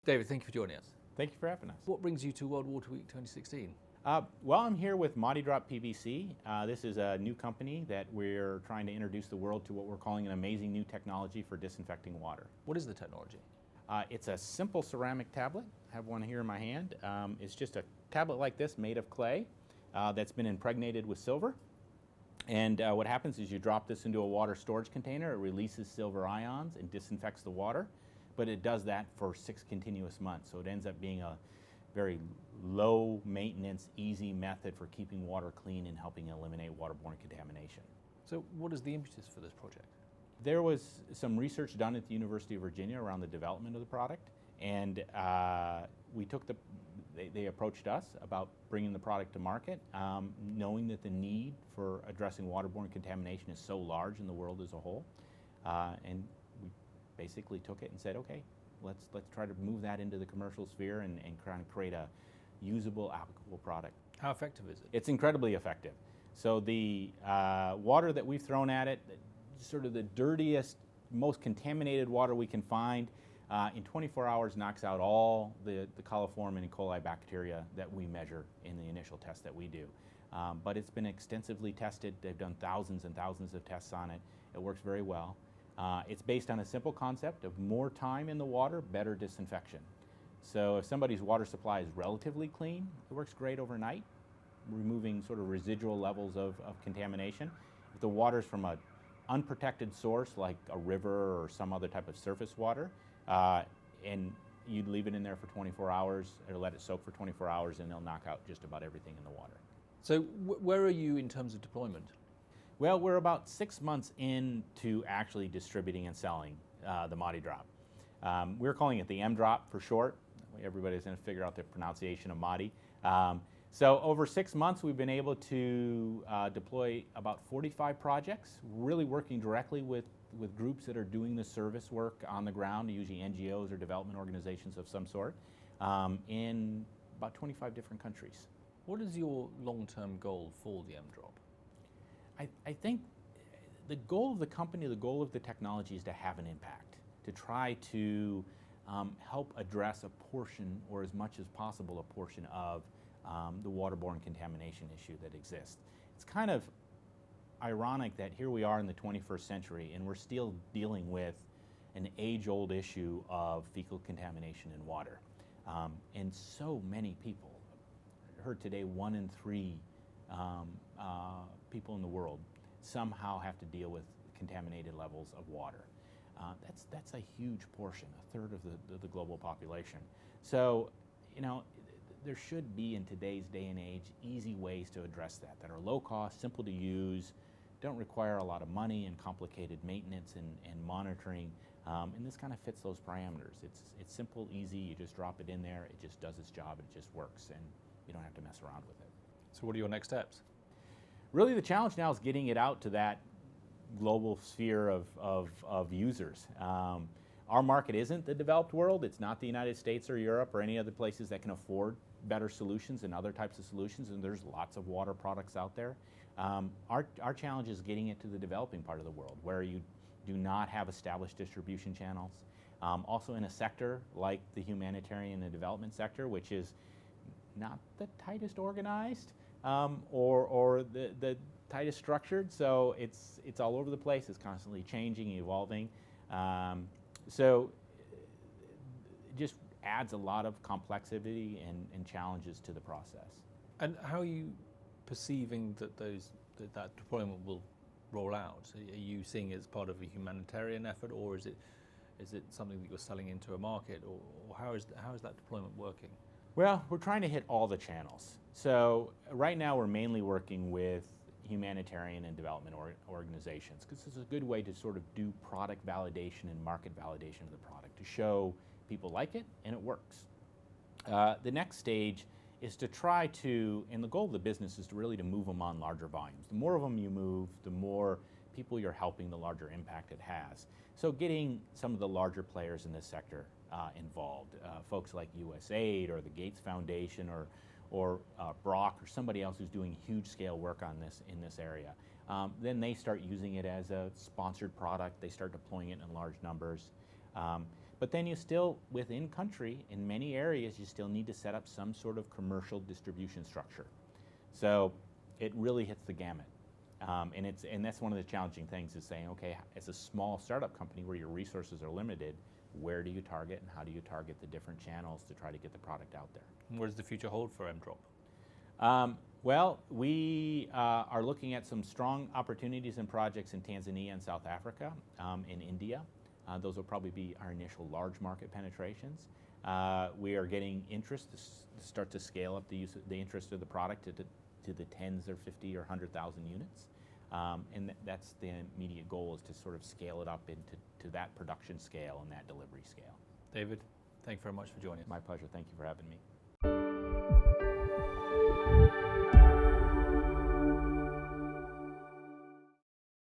David, thank you for joining us. Thank you for having us. What brings you to World Water Week 2016? Well, I'm here with MadiDrop PVC. This is a new company that we're trying to introduce the world to what we're calling an amazing new technology for disinfecting water. What is the technology? It's a simple ceramic tablet. I have one here in my hand. It's just a tablet like this made of clay that's been impregnated with silver. And what happens is you drop this into a water storage container, it releases silver ions and disinfects the water, but it does that for 6 continuous months. So it ends up being a very low maintenance, easy method for keeping water clean and helping eliminate waterborne contamination. So what is the impetus for this project? There was some research done at the University of Virginia around the development of the product, and they approached us about bringing the product to market, knowing that the need for addressing waterborne contamination is so large in the world as a whole, and we basically took it and said, okay, let's try to move that into the commercial sphere and try to create a usable, applicable product. How effective is it? It's incredibly effective. So the water that we've thrown at it, sort of the dirtiest, most contaminated water we can find, in 24 hours knocks out all the coliform and E. coli bacteria that we measure in the initial test that we do. But it's been extensively tested. They've done thousands and thousands of tests on it. It works very well. It's based on a simple concept of more time in the water, better disinfection. So if somebody's water supply is relatively clean, it works great overnight, removing sort of residual levels of contamination. If the water's from an unprotected source like a river or some other type of surface water, and you'd leave it in there for 24 hours or let it soak for 24 hours and they'll knock out just about everything in the water. So where are you in terms of deployment? Well, we're about 6 months into actually distributing and selling the MadiDrop. We're calling it the MDrop for short. Everybody's going to figure out the pronunciation of Madi. So over 6 months, we've been able to deploy about 45 projects, really working directly with groups that are doing the service work on the ground, usually NGOs or development organizations of some sort, in about 25 different countries. What is your long-term goal for the MDrop? I think the goal of the company, the goal of the technology is to have an impact, to try to help address a portion, or as much as possible, a portion of the waterborne contamination issue that exists. It's kind of ironic that here we are in the 21st century and we're still dealing with an age-old issue of fecal contamination in water. And so many people, I heard today 1 in 3 people in the world somehow have to deal with contaminated levels of water. That's a huge portion, a third of the global population. So, you know, there should be in today's day and age easy ways to address that are low cost, simple to use, don't require a lot of money and complicated maintenance and monitoring, and this kind of fits those parameters. It's simple, easy, you just drop it in there, it just does its job, it just works, and you don't have to mess around with it. So what are your next steps? Really the challenge now is getting it out to that global sphere of users. Our market isn't the developed world. It's not the United States or Europe or any other places that can afford better solutions and other types of solutions, and there's lots of water products out there. Our challenge is getting it to the developing part of the world where you do not have established distribution channels. Also in a sector like the humanitarian and development sector, which is not the tightest organized or the tightest structured, so it's all over the place. It's constantly changing, evolving. So it just adds a lot of complexity and challenges to the process. And how are you perceiving that deployment will roll out? Are you seeing it as part of a humanitarian effort, or is it something that you're selling into a market, or how is that deployment working? Well, we're trying to hit all the channels. So right now we're mainly working with humanitarian and development organizations, because it's a good way to sort of do product validation and market validation of the product, to show people like it and it works. The next stage is to try to, and the goal of the business is to really to move them on larger volumes. The more of them you move, the more people you're helping, the larger impact it has. So getting some of the larger players in this sector involved, folks like USAID or the Gates Foundation or Brock or somebody else who's doing huge scale work on this in this area. Then they start using it as a sponsored product. They start deploying it in large numbers. But then you still, within country, in many areas, you still need to set up some sort of commercial distribution structure. So it really hits the gamut. And that's one of the challenging things is saying, okay, as a small startup company where your resources are limited, where do you target and how do you target the different channels to try to get the product out there? What does the future hold for MDrop? Well, we are looking at some strong opportunities and projects in Tanzania and South Africa, in India. Those will probably be our initial large market penetrations. We are getting interest to start to scale up the interest of the product to the tens or 50 or 100,000 units. And that's the immediate goal, is to sort of scale it up into that production scale and that delivery scale. David, thank you very much for joining us. My pleasure. Thank you for having me.